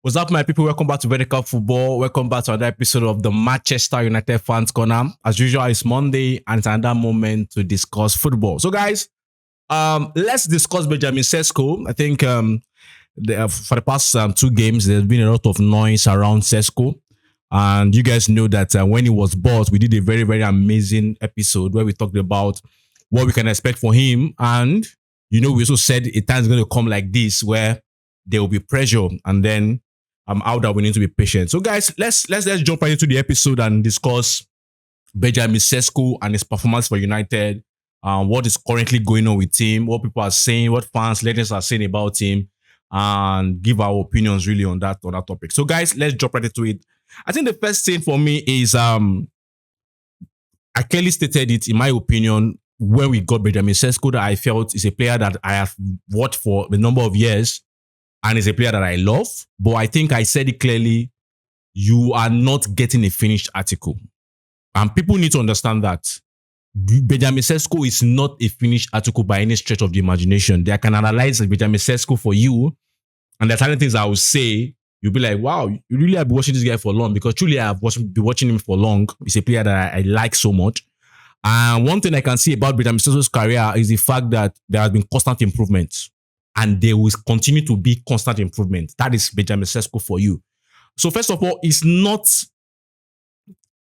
What's up, my people? Welcome back to Vertical Football. Welcome back to another episode of the Manchester United Fans Corner. As usual, it's Monday and it's another moment to discuss football. So, guys, let's discuss Benjamin Sesko. I think for the past 2 games, there's been a lot of noise around Sesko. And you guys know that when he was bought, we did a very, very amazing episode where we talked about what we can expect for him. And, we also said a time is going to come like this where there will be pressure, and then out that we need to be patient. So, guys, let's jump right into the episode and discuss Benjamin Sesko and his performance for United. What is currently going on with him, what people are saying, what fans, legends are saying about him, and give our opinions really on that topic. So, guys, let's jump right into it. I think the first thing for me is I clearly stated it in my opinion when we got Benjamin Sesko that I felt is a player that I have watched for a number of years and is a player that I love. But I think I said it clearly, you are not getting a finished article. And people need to understand that Benjamin Sesko is not a finished article by any stretch of the imagination. They can analyze Benjamin Sesko for you, and there are things I will say, you'll be like, wow, you really have been watching this guy for long, because truly I have been watching him for long. He's a player that I like so much. And one thing I can see about Benjamin Sesko's career is the fact that there has been constant improvements, and there will continue to be constant improvement. That is Benjamin Sesko for you. So first of all, he's not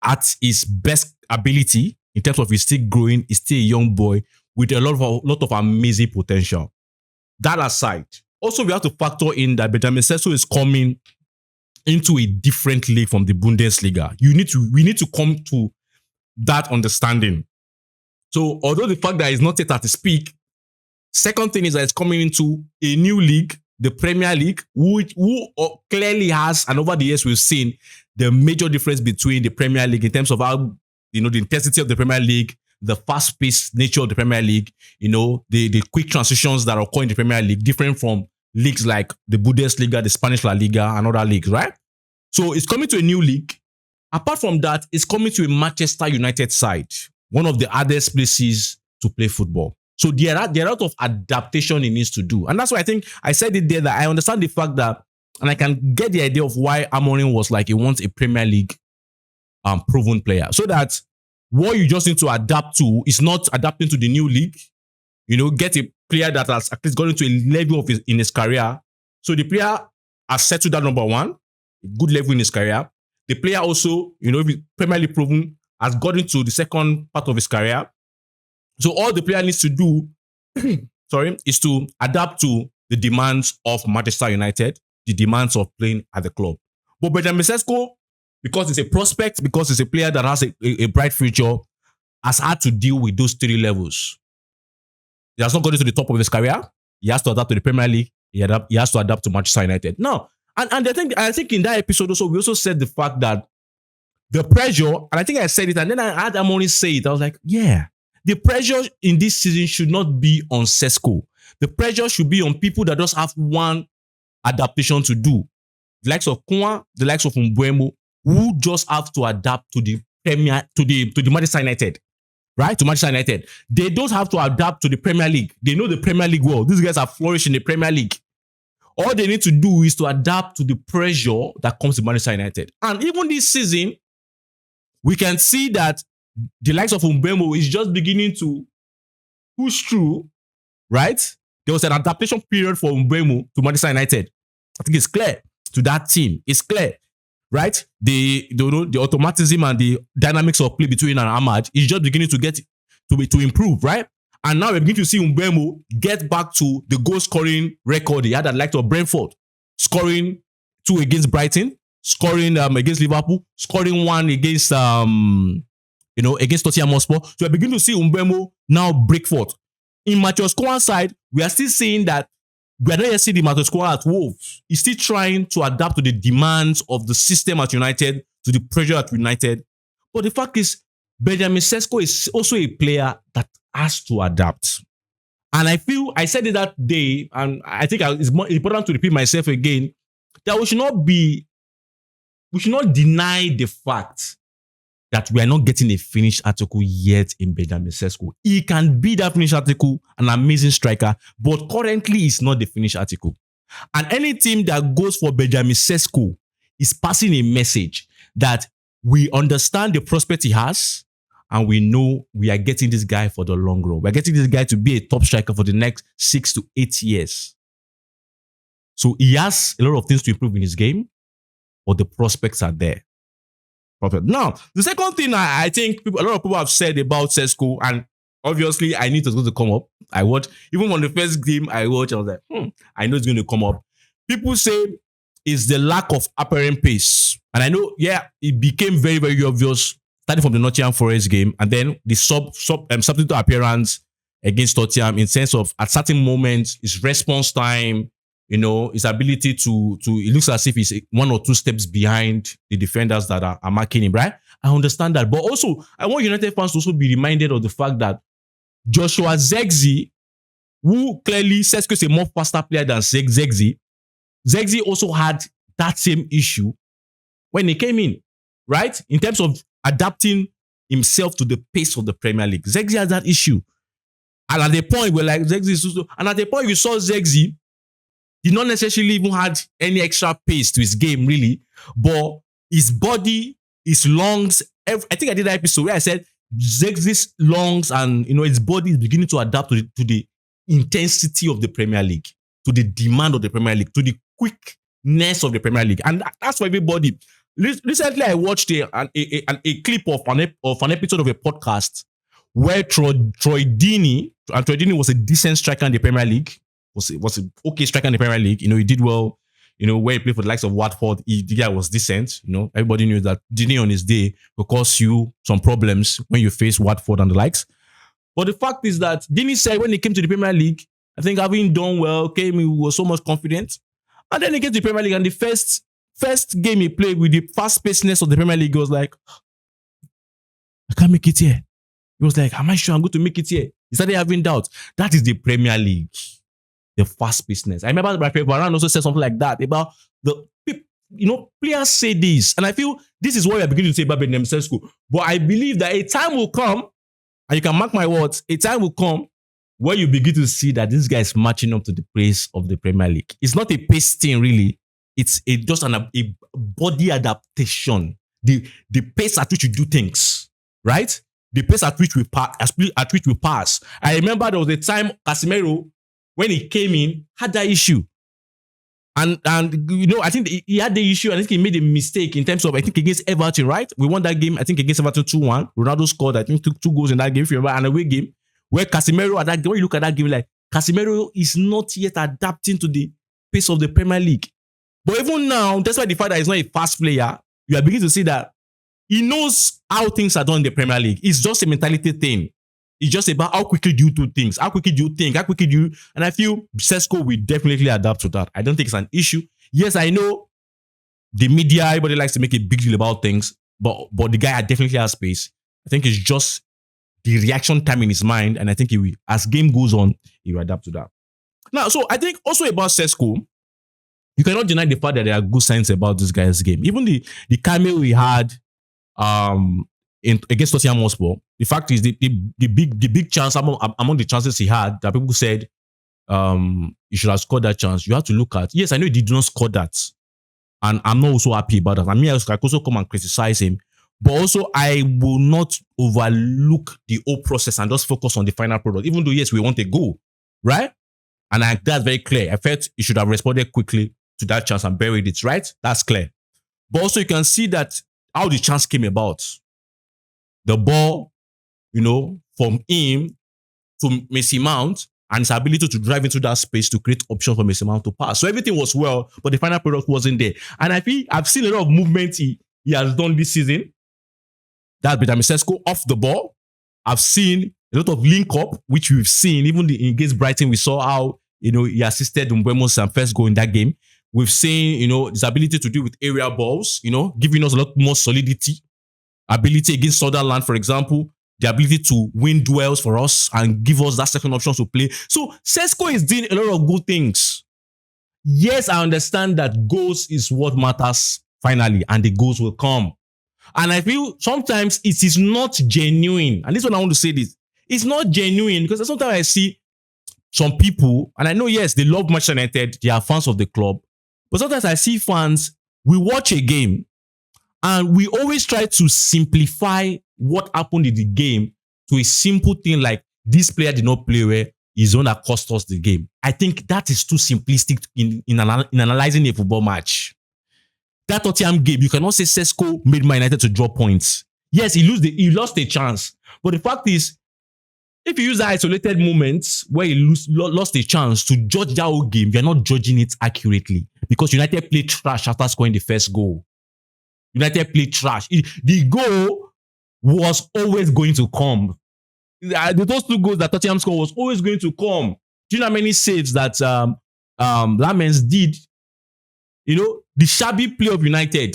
at his best ability in terms of he's still growing. He's still a young boy with a lot of amazing potential. That aside, also we have to factor in that Benjamin Sesko is coming into a different league from the Bundesliga. We need to come to that understanding. So although the fact that he's not yet at his peak, second thing is that it's coming into a new league, the Premier League, who clearly has, and over the years we've seen the major difference between the Premier League in terms of how, the intensity of the Premier League, the fast-paced nature of the Premier League, the quick transitions that occur in the Premier League, different from leagues like the Bundesliga, the Spanish La Liga, and other leagues, right? So it's coming to a new league. Apart from that, it's coming to a Manchester United side, one of the hardest places to play football. So there are a lot of adaptation he needs to do. And that's why I think I said it there, that I understand the fact that, and I can get the idea of why Amorim was like, he wants a Premier League proven player. So that what you just need to adapt to is not adapting to the new league. Get a player that has at least gone into a level in his career. So the player has settled that number one, a good level in his career. The player also, if he's Premier League proven, has got into the second part of his career. So all the player needs to do, is to adapt to the demands of Manchester United, the demands of playing at the club. But Benjamin Sesko, because he's a prospect, because he's a player that has a bright future, has had to deal with those 3 levels. He has not got into the top of his career. He has to adapt to the Premier League. He has to adapt to Manchester United. Now, and I think in that episode also, we also said the fact that the pressure, and I think I said it, and then I had Amorim say it. I was like, yeah, the pressure in this season should not be on Sesko. The pressure should be on people that just have one adaptation to do. The likes of Kwan, the likes of Mbeumo, who just have to adapt to the Premier, to the Manchester United. Right? To Manchester United. They don't have to adapt to the Premier League. They know the Premier League well. These guys are flourishing in the Premier League. All they need to do is to adapt to the pressure that comes to Manchester United. And even this season, we can see that the likes of Mbeumo is just beginning to push through, right? There was an adaptation period for Mbeumo to Manchester United. I think it's clear to that team. It's clear, right? The automatism and the dynamics of play between and Ahmad is just beginning to get to improve, right? And now we're beginning to see Mbeumo get back to the goal scoring record he had at like of Brentford, scoring 2 against Brighton, scoring against Liverpool, scoring 1 against against Tottenham Hotspur. So we're beginning to see Mbeumo now break forth. In Matheus Cunha's side, we are still seeing that we are not yet seeing the Matheus Cunha at Wolves. He's still trying to adapt to the demands of the system at United, to the pressure at United. But the fact is, Benjamin Sesko is also a player that has to adapt. And I feel, I said it that day, and I think it's more important to repeat myself again, that we should not deny the fact that we are not getting a finished article yet in Benjamin Sesko. He can be that finished article, an amazing striker, but currently it's not the finished article. And any team that goes for Benjamin Sesko is passing a message that we understand the prospect he has and we know we are getting this guy for the long run. We're getting this guy to be a top striker for the next 6 to 8 years. So he has a lot of things to improve in his game, but the prospects are there. Now, the second thing I think a lot of people have said about Sesko, and obviously I knew it was going to come up. I watched, even on the first game I watched, I was like, I know it's going to come up. People say it's the lack of apparent pace. And I know, it became very, very obvious starting from the Nottingham Forest game, and then the substitute appearance against Tottenham in sense of at certain moments, his response time, his ability to it looks as if he's 1 or 2 steps behind the defenders that are marking him, right? I understand that. But also, I want United fans to also be reminded of the fact that Joshua Zirkzee, who clearly Sesko is a more faster player than Zirkzee, Zirkzee also had that same issue when he came in, right? In terms of adapting himself to the pace of the Premier League. Zirkzee has that issue. And at the point where Zirkzee is also, and at the point you saw Zirkzee, he not necessarily even had any extra pace to his game, really. But his body, his lungs, I think I did that episode where I said Zirkzee's lungs and his body is beginning to adapt to the intensity of the Premier League, to the demand of the Premier League, to the quickness of the Premier League. And that's for everybody. Recently, I watched a clip of an episode of a podcast where Troy Deeney, and Troy Deeney was a decent striker in the Premier League, was an okay striker in the Premier League. He did well, where he played for the likes of Watford. The guy was decent. Everybody knew that Deeney on his day will cause you some problems when you face Watford and the likes. But the fact is that Deeney said when he came to the Premier League, I think having done well, he was so much confident. And then he came to the Premier League, and the first game he played with the fast-pacedness of the Premier League, he was like, I can't make it here. He was like, am I sure I'm going to make it here? He started having doubts. That is the Premier League. The fast-pacedness. I remember Rafael Varane also said something like that about the, players say this. And I feel this is what we are beginning to say about Benjamin Sesko. But I believe that a time will come, and you can mark my words, a time will come where you begin to see that this guy is matching up to the pace of the Premier League. It's not a pace thing, really. It's just a body adaptation. The pace at which you do things, right? The pace at which we pass. I remember there was a time Casemiro, when he came in, had that issue. And I think he had the issue. I think he made a mistake in terms of, I think, against Everton, right? We won that game, I think, against Everton 2-1. Ronaldo scored, I think, 2 goals in that game, if you remember, an away game, where Casemiro, at that game, when you look at that game, like, Casemiro is not yet adapting to the pace of the Premier League. But even now, despite the fact that he's not a fast player, you are beginning to see that he knows how things are done in the Premier League. It's just a mentality thing. It's just about how quickly do you do things, how quickly do you think, how quickly do you... And I feel Sesko will definitely adapt to that. I don't think it's an issue. Yes, I know the media, everybody likes to make a big deal about things, but the guy definitely has space. I think it's just the reaction time in his mind, and I think he will, as game goes on, he will adapt to that. Now, so I think also about Sesko, you cannot deny the fact that there are good signs about this guy's game. Even the cameo he had against Tottenham Hotspur, the fact is the big chance among the chances he had that people said he should have scored that chance. You have to look at, yes, I know he did not score that, and I'm not also happy about that. I mean, I can also come and criticize him, but also I will not overlook the whole process and just focus on the final product. Even though, yes, we want a goal, right? And that's very clear. I felt he should have responded quickly to that chance and buried it, right? That's clear. But also you can see that how the chance came about. The ball, from him to Mason Mount, and his ability to drive into that space to create options for Mason Mount to pass. So everything was well, but the final product wasn't there. And I feel I've seen a lot of movement he has done this season. That's Benjamin Sesko off the ball. I've seen a lot of link up, which we've seen even against Brighton. We saw how he assisted Mbeumo's first goal in that game. We've seen his ability to deal with aerial balls, giving us a lot more solidity. Ability against Sunderland, for example, the ability to win duels for us and give us that second option to play. So Sesko is doing a lot of good things. Yes, I understand that goals is what matters finally, and the goals will come. And I feel sometimes it is not genuine. And this is what I want to say this. It's not genuine because sometimes I see some people, and I know, yes, they love Manchester United, they are fans of the club, but sometimes I see fans, we watch a game and we always try to simplify what happened in the game to a simple thing like this player did not play well, he's the one that cost us the game. I think that is too simplistic in analyzing a football match. That Tottenham game, you cannot say Sesko made Man United to draw points. Yes, he lost a chance. But the fact is, if you use that isolated moments where he lost a chance to judge that whole game, you're not judging it accurately because United played trash after scoring the first goal. United played trash. The goal was always going to come. Those two goals that Tottenham scored was always going to come. Do you know how many saves that Lamens did? You know, the shabby play of United.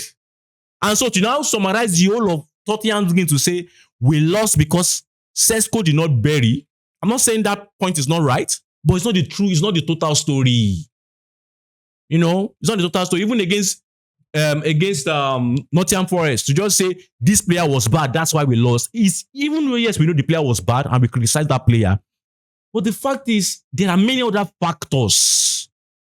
And so to now summarize the whole of Tottenham's game to say we lost because Sesko did not bury. I'm not saying that point is not right, but it's not the true, it's not the total story. You know, it's not the total story. Even against Nottingham Forest, to just say this player was bad, that's why we lost. Is even though yes, we know the player was bad and we criticize that player, but the fact is there are many other factors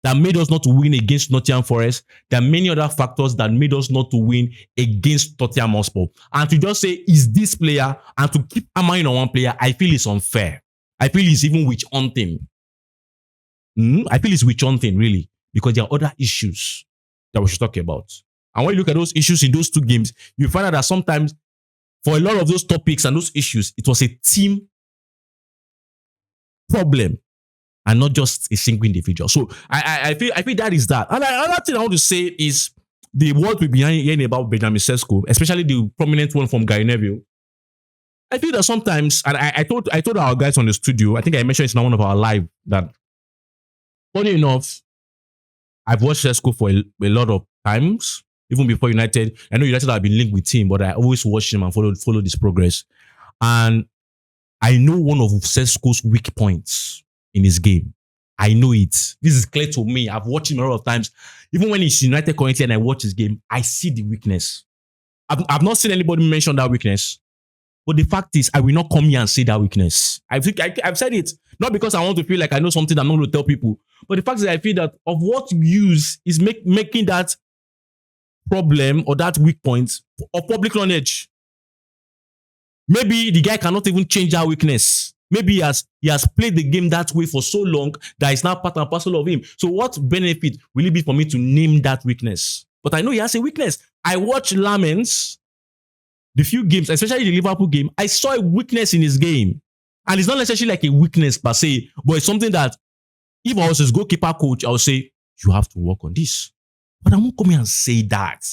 that made us not to win against Nottingham Forest. There are many other factors that made us not to win against Tottenham Hotspur. And to just say, is this player, and to keep hammering on one player, I feel it's unfair. I feel it's even witch hunting. I feel it's witch hunting, really, because there are other issues that we should talk about. And when you look at those issues in those two games, you find out that sometimes, for a lot of those topics and those issues, it was a team problem and not just a single individual. So I feel that is that. And another thing I want to say is the word we've been hearing about Benjamin Sesko, especially the prominent one from Gary Neville. I feel that sometimes, and I told our guys on the studio, I think I mentioned it's not one of our live, that funny enough, I've watched Sesko for a lot of times, even before United. I know United have been linked with him, but I always watch him and follow his progress. And I know one of Sesko's weak points in his game. I know it. This is clear to me. I've watched him a lot of times. Even when he's United currently and I watch his game, I see the weakness. I've not seen anybody mention that weakness. But the fact is, I will not come here and say that weakness. I've said it. Not because I want to feel like I know something I'm not going to tell people. But the fact is, I feel that of what use is making that problem or that weak point of public knowledge. Maybe the guy cannot even change that weakness. Maybe he has played the game that way for so long that it's now part and parcel of him. So what benefit will it be for me to name that weakness? But I know he has a weakness. I watched Lamens, the few games, especially the Liverpool game, I saw a weakness in his game. And it's not necessarily like a weakness per se, but it's something that if I was his goalkeeper coach, I would say, you have to work on this. But I won't come here and say that.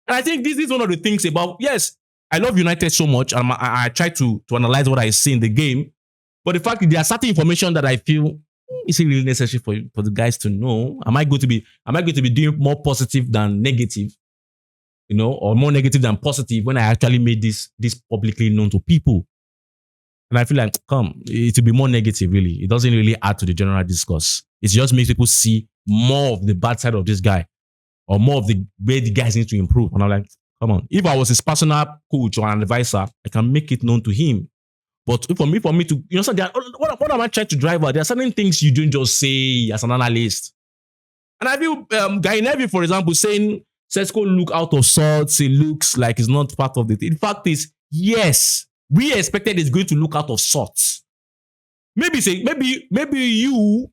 And I think this is one of the things about, yes, I love United so much, and I try to analyze what I see in the game. But the fact that there are certain information that I feel is really necessary for the guys to know. Am I going to be doing more positive than negative? You know, or more negative than positive when I actually made this publicly known to people? And I feel like, it will be more negative, really. It doesn't really add to the general discourse. It just makes people see more of the bad side of this guy, or more of the way the guys need to improve. And I'm like, come on. If I was his personal coach or an advisor, I can make it known to him. But for me to, you know, so what am I trying to drive at? There are certain things you don't just say as an analyst. And I feel Gary Neville, for example, saying Sesko look out of sorts, he looks like he's not part of it. The fact is, yes, we expected he's going to look out of sorts. Maybe you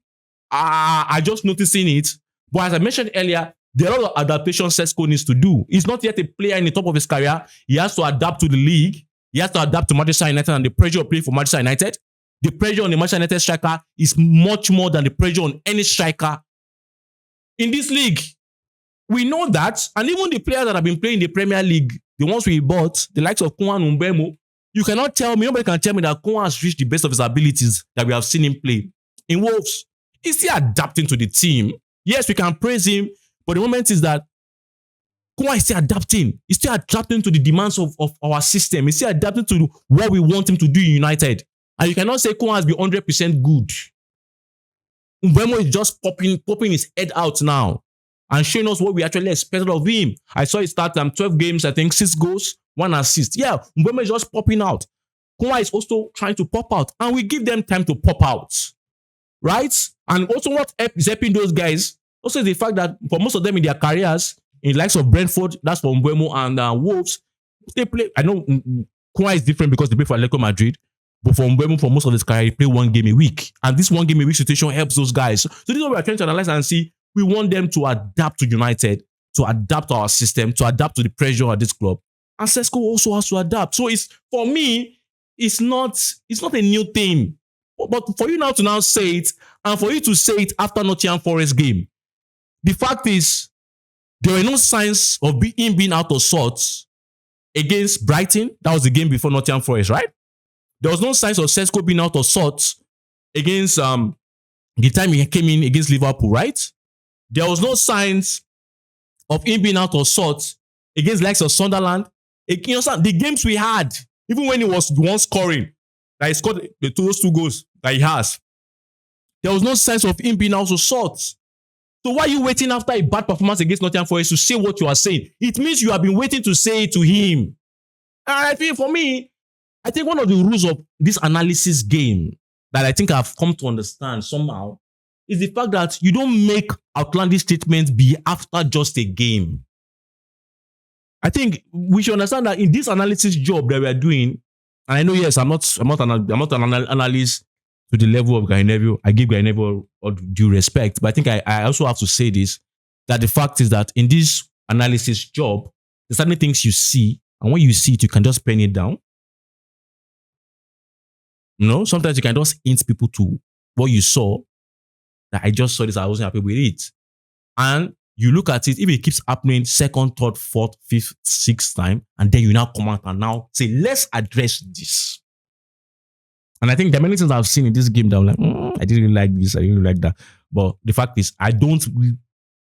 are just noticing it. But as I mentioned earlier, there are a lot of adaptation Sesko needs to do. He's not yet a player in the top of his career. He has to adapt to the league. He has to adapt to Manchester United and the pressure of playing for Manchester United. The pressure on the Manchester United striker is much more than the pressure on any striker in this league. We know that. And even the players that have been playing in the Premier League, the ones we bought, the likes of Koan and Mbemo, you cannot tell me, nobody can tell me that Koan has reached the best of his abilities that we have seen him play. In Wolves, he's still adapting to the team. Yes, we can praise him, but the moment is that Koan is still adapting. He's still adapting to the demands of our system. He's still adapting to what we want him to do in United. And you cannot say Koan has been 100% good. Mbemo is just popping his head out now and showing us what we actually expected of him. I saw he start 12 games, I think 6 goals, 1 assist. Yeah, Mbemo is just popping out. Koan is also trying to pop out, and we give them time to pop out. right? And also what is helping those guys also is the fact that for most of them in their careers, in the likes of Brentford, that's for Mbeumo and Wolves, they play. I know Kwa is different because they play for Atletico Madrid, but for Mbeumo, for most of his career, he play one game a week, and this one game a week situation helps those guys. So this is what we're trying to analyze and see. We want them to adapt to United, to adapt to our system, to adapt to the pressure at this club. And Sesko also has to adapt. So it's for me, it's not a new thing. But for you now to now say it, and for you to say it after Nottingham Forest game, the fact is there were no signs of him being out of sorts against Brighton. That was the game before Nottingham Forest, right? There was no signs of Sesko being out of sorts against the time he came in against Liverpool, right? There was no signs of him being out of sorts against likes of Sunderland. You know, the games we had, even when he was the one scoring, that he scored those 2 goals that he has, there was no sense of him being out of sorts. So why are you waiting after a bad performance against Nottingham Forest to say what you are saying? It means you have been waiting to say it to him. And I think for me, I think one of the rules of this analysis game that I think I've come to understand somehow is the fact that you don't make outlandish statements be after just a game. I think we should understand that in this analysis job that we are doing, and I know, yes, I'm not an analyst to the level of Gary Neville. I give Gary Neville all due respect, but I think I also have to say this, that the fact is that in this analysis job, there's certain things you see, and when you see it, you can just pen it down. You know, sometimes you can just hint people to what you saw, that I just saw this, I wasn't happy with it. And you look at it, if it keeps happening second, third, fourth, fifth, sixth time, and then you now come out and now say, let's address this. And I think there are many things I've seen in this game that I'm like, I didn't really like this, I didn't really like that. But the fact is, I don't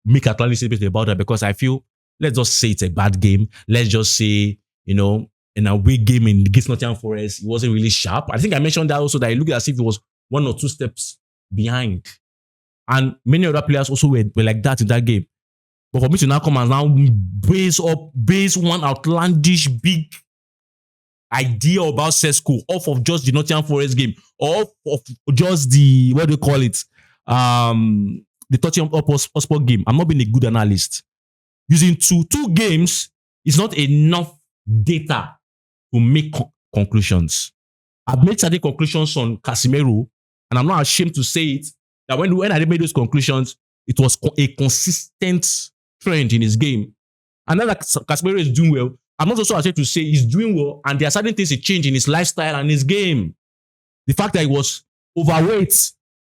make a statement about that because I feel, let's just say it's a bad game. Let's just say, you know, in a weak game against Nottingham Forest, he wasn't really sharp. I think I mentioned that also, that it looked as if he was 1 or 2 steps behind. And many other players also were like that in that game. But for me to now come and now base one outlandish big idea about Sesko off of just the Nottingham Forest game, or off of just the, what do you call it, the Tottenham Hotspur game, I'm not being a good analyst. Using two games is not enough data to make conclusions. I've made certain conclusions on Casemiro, and I'm not ashamed to say it, that when I made those conclusions, it was a consistent trend in his game. And now that Casemiro is doing well, I'm not also ashamed to say he's doing well, and there are certain things he changed in his lifestyle and his game. The fact that he was overweight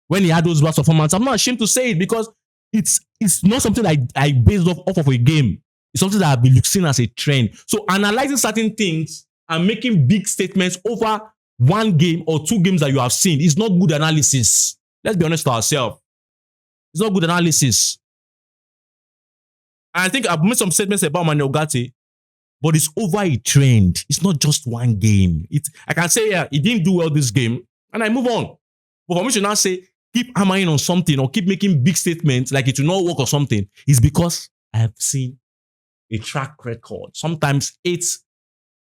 when he had those bad performances, I'm not ashamed to say it because it's not something I based off of a game. It's something that I've been seen as a trend. So analyzing certain things and making big statements over one game or 2 games that you have seen is not good analysis. Let's be honest to ourselves. It's not good analysis. And I think I've made some statements about Manuel Ugarte, but it's over a trend. It's not just one game. I can say, yeah, he didn't do well this game, and I move on. But for me to now say, keep hammering on something or keep making big statements like it will not work or something, is because I have seen a track record. Sometimes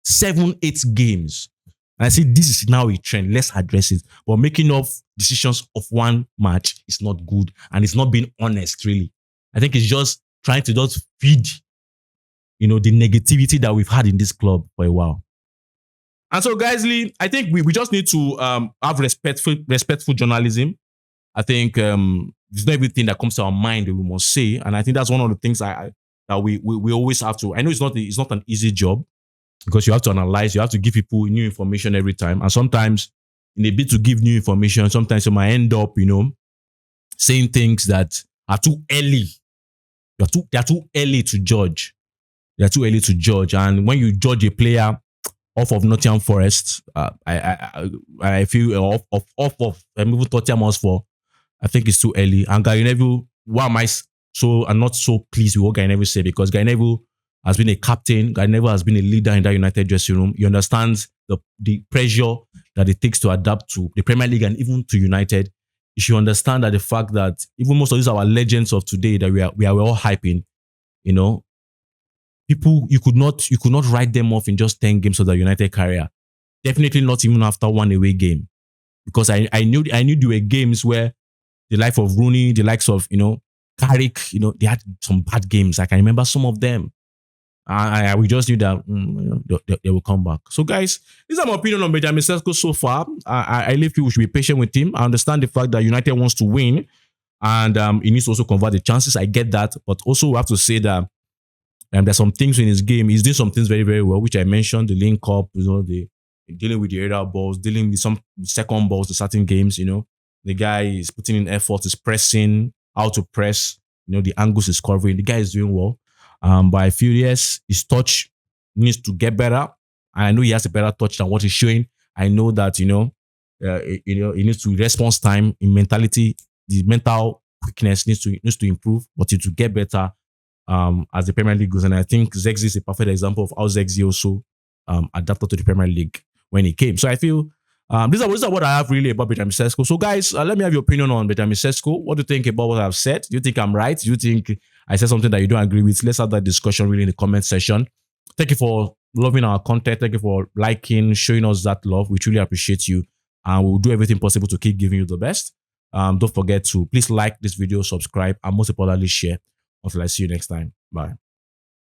7, 8 games. And I say, this is now a trend. Let's address it. But making up decisions of one match is not good. And it's not being honest, really. I think it's just trying to just feed, you know, the negativity that we've had in this club for a while. And so, guys, I think we just need to have respectful journalism. I think there's not everything that comes to our mind that we must say. And I think that's one of the things that we always have to. I know it's not an easy job, because you have to analyze, you have to give people new information every time. And sometimes, in a bid to give new information, sometimes you might end up, you know, saying things that are too early. They are too early to judge. They are too early to judge. And when you judge a player off of Nottingham Forest, I feel off of even Tottenham Hotspur, I think it's too early. And Gary Neville, why am I I'm not so pleased with what Gary Neville said? Because Gary Neville has been a captain. Gary Neville has been a leader in that United dressing room. He understands the pressure that it takes to adapt to the Premier League and even to United. You should understand that the fact that even most of these our legends of today that we are all hyping, you know, people you could not write them off in just 10 games of their United career. Definitely not even after one away game, because I knew there were games where the life of Rooney, the likes of, Carrick, they had some bad games. I can remember some of them. We just knew that they will come back. So, guys, this is my opinion on Benjamin Sesko so far. I really feel we should be patient with him. I understand the fact that United wants to win, and he needs to also convert the chances. I get that, but also we have to say that there's some things in his game. He's doing some things very, very well, which I mentioned: the link up, the dealing with the aerial balls, dealing with some second balls to certain games. The guy is putting in effort, is pressing, how to press. The angles is covering. The guy is doing well. But I feel, yes, his touch needs to get better. And I know he has a better touch than what he's showing. I know that, he needs to response time in mentality. The mental quickness needs to improve, but it will get better as the Premier League goes. And I think Zexi is a perfect example of how Zexi also adapted to the Premier League when he came. So I feel this is what I have really about Benjamin Sesko. So guys, let me have your opinion on Benjamin Sesko. What do you think about what I've said? Do you think I'm right? Do you think I said something that you don't agree with? Let's have that discussion really in the comment section. Thank you for loving our content. Thank you for liking, showing us that love. We truly appreciate you. And we'll do everything possible to keep giving you the best. Don't forget to please like this video, subscribe, and most importantly, share. Until I see you next time. Bye.